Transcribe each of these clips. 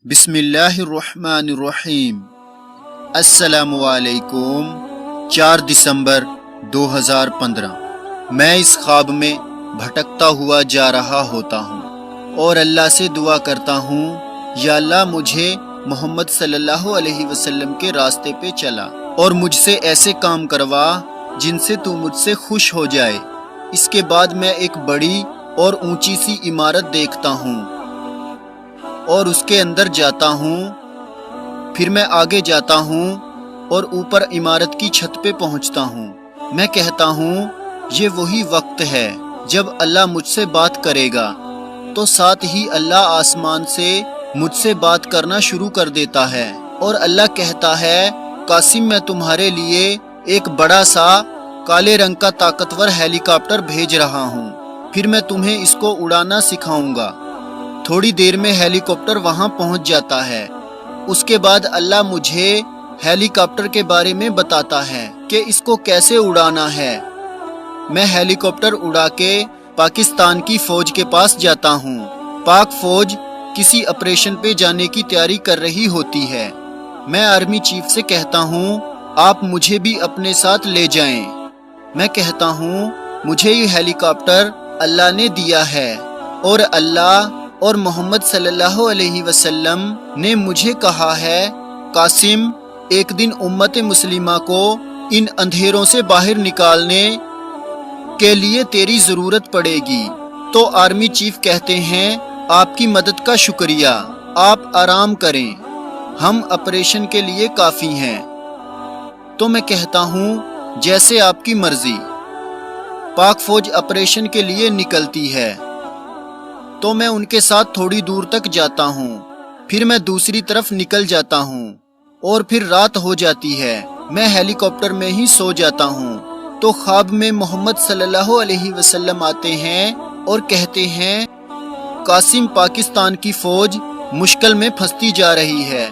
بسم اللہ الرحمن الرحیم۔ السلام علیکم۔ 4 دسمبر 2015۔ میں اس خواب میں بھٹکتا ہوا جا رہا ہوتا ہوں اور اللہ سے دعا کرتا ہوں، یا اللہ مجھے محمد صلی اللہ علیہ وسلم کے راستے پہ چلا اور مجھ سے ایسے کام کروا جن سے تو مجھ سے خوش ہو جائے۔ اس کے بعد میں ایک بڑی اور اونچی سی عمارت دیکھتا ہوں اور اس کے اندر جاتا ہوں۔ پھر میں آگے جاتا ہوں اور اوپر عمارت کی چھت پہ پہنچتا ہوں۔ میں کہتا ہوں یہ وہی وقت ہے جب اللہ مجھ سے بات کرے گا، تو ساتھ ہی اللہ آسمان سے مجھ سے بات کرنا شروع کر دیتا ہے اور اللہ کہتا ہے، قاسم میں تمہارے لیے ایک بڑا سا کالے رنگ کا طاقتور ہیلی کاپٹر بھیج رہا ہوں، پھر میں تمہیں اس کو اڑانا سکھاؤں گا۔ تھوڑی دیر میں ہیلی کاپٹر وہاں پہنچ جاتا ہے۔ اس کے بعد اللہ مجھے ہیلی کاپٹر کے بارے میں بتاتا ہے کہ اس کو کیسے اڑانا ہے۔ میں ہیلی کاپٹر اڑا کے پاکستان کی فوج کے پاس جاتا ہوں۔ پاک فوج کسی آپریشن پہ جانے کی تیاری کر رہی ہوتی ہے۔ میں آرمی چیف سے کہتا ہوں، آپ مجھے بھی اپنے ساتھ لے جائیں۔ میں کہتا ہوں مجھے یہ ہیلی کاپٹر اللہ نے دیا ہے اور اللہ اور محمد صلی اللہ علیہ وسلم نے مجھے کہا ہے، قاسم ایک دن امت مسلمہ کو ان اندھیروں سے باہر نکالنے کے لیے تیری ضرورت پڑے گی۔ تو آرمی چیف کہتے ہیں، آپ کی مدد کا شکریہ، آپ آرام کریں، ہم آپریشن کے لیے کافی ہیں۔ تو میں کہتا ہوں جیسے آپ کی مرضی۔ پاک فوج آپریشن کے لیے نکلتی ہے تو میں ان کے ساتھ تھوڑی دور تک جاتا ہوں، پھر میں دوسری طرف نکل جاتا ہوں اور پھر رات ہو جاتی ہے۔ میں ہیلی کاپٹر میں ہی سو جاتا ہوں تو خواب میں محمد صلی اللہ علیہ وسلم آتے ہیں اور کہتے ہیں، قاسم پاکستان کی فوج مشکل میں پھنستی جا رہی ہے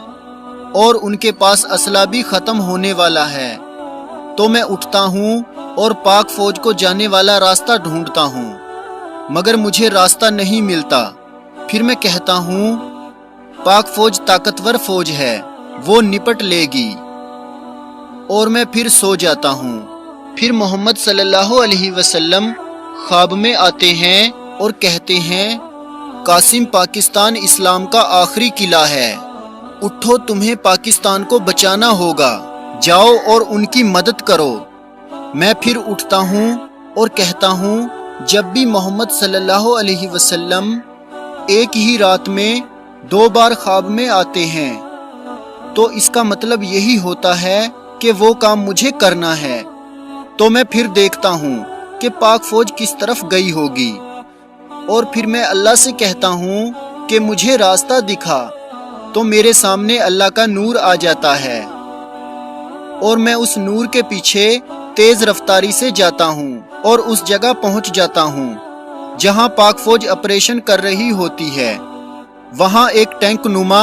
اور ان کے پاس اسلحہ بھی ختم ہونے والا ہے۔ تو میں اٹھتا ہوں اور پاک فوج کو جانے والا راستہ ڈھونڈتا ہوں، مگر مجھے راستہ نہیں ملتا۔ پھر میں کہتا ہوں پاک فوج طاقتور فوج ہے، وہ نپٹ لے گی، اور میں پھر سو جاتا ہوں۔ پھر محمد صلی اللہ علیہ وسلم خواب میں آتے ہیں اور کہتے ہیں، قاسم پاکستان اسلام کا آخری قلعہ ہے، اٹھو تمہیں پاکستان کو بچانا ہوگا، جاؤ اور ان کی مدد کرو۔ میں پھر اٹھتا ہوں اور کہتا ہوں، جب بھی محمد صلی اللہ علیہ وسلم ایک ہی رات میں 2 بار خواب میں آتے ہیں تو اس کا مطلب یہی ہوتا ہے کہ وہ کام مجھے کرنا ہے۔ تو میں پھر دیکھتا ہوں کہ پاک فوج کس طرف گئی ہوگی اور پھر میں اللہ سے کہتا ہوں کہ مجھے راستہ دکھا، تو میرے سامنے اللہ کا نور آ جاتا ہے اور میں اس نور کے پیچھے تیز رفتاری سے جاتا ہوں اور اس جگہ پہنچ جاتا ہوں جہاں پاک فوج آپریشن کر رہی ہوتی ہے۔ وہاں ایک ٹینک نما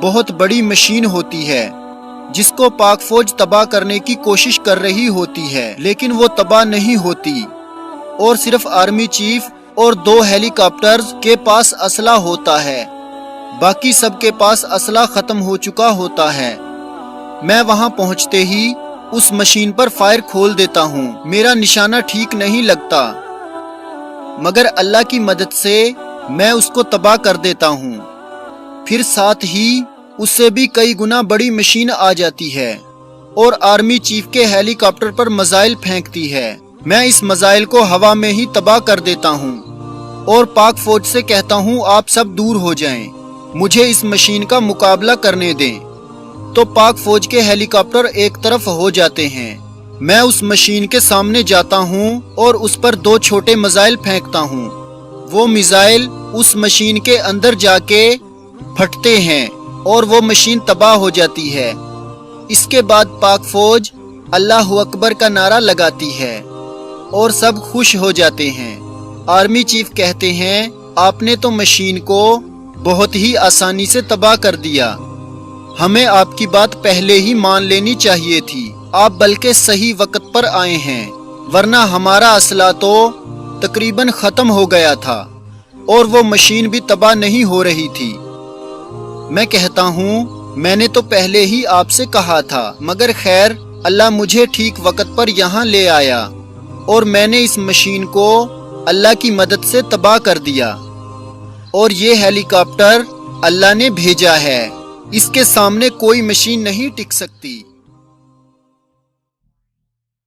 بہت بڑی مشین ہوتی ہے جس کو پاک فوج تباہ کرنے کی کوشش کر رہی ہوتی ہے، لیکن وہ تباہ نہیں ہوتی اور صرف آرمی چیف اور 2 ہیلی کاپٹرز کے پاس اسلحہ ہوتا ہے، باقی سب کے پاس اسلحہ ختم ہو چکا ہوتا ہے۔ میں وہاں پہنچتے ہی اس مشین پر فائر کھول دیتا ہوں۔ میرا نشانہ ٹھیک نہیں لگتا، مگر اللہ کی مدد سے میں اس کو تباہ کر دیتا ہوں۔ پھر ساتھ ہی اس سے بھی کئی گنا بڑی مشین آ جاتی ہے اور آرمی چیف کے ہیلی کاپٹر پر میزائل پھینکتی ہے۔ میں اس میزائل کو ہوا میں ہی تباہ کر دیتا ہوں اور پاک فوج سے کہتا ہوں، آپ سب دور ہو جائیں، مجھے اس مشین کا مقابلہ کرنے دیں۔ تو پاک فوج کے ہیلی کاپٹر ایک طرف ہو جاتے ہیں۔ میں اس مشین کے سامنے جاتا ہوں اور اس پر 2 چھوٹے میزائل پھینکتا ہوں۔ وہ میزائل اس مشین کے اندر جا کے پھٹتے ہیں اور وہ مشین تباہ ہو جاتی ہے۔ اس کے بعد پاک فوج اللہ اکبر کا نعرہ لگاتی ہے اور سب خوش ہو جاتے ہیں۔ آرمی چیف کہتے ہیں، آپ نے تو مشین کو بہت ہی آسانی سے تباہ کر دیا، ہمیں آپ کی بات پہلے ہی مان لینی چاہیے تھی، آپ بلکہ صحیح وقت پر آئے ہیں، ورنہ ہمارا اسلحہ تو تقریباً ختم ہو گیا تھا اور وہ مشین بھی تباہ نہیں ہو رہی تھی۔ میں کہتا ہوں میں نے تو پہلے ہی آپ سے کہا تھا، مگر خیر اللہ مجھے ٹھیک وقت پر یہاں لے آیا اور میں نے اس مشین کو اللہ کی مدد سے تباہ کر دیا، اور یہ ہیلی کاپٹر اللہ نے بھیجا ہے، اس کے سامنے کوئی مشین نہیں ٹک سکتی۔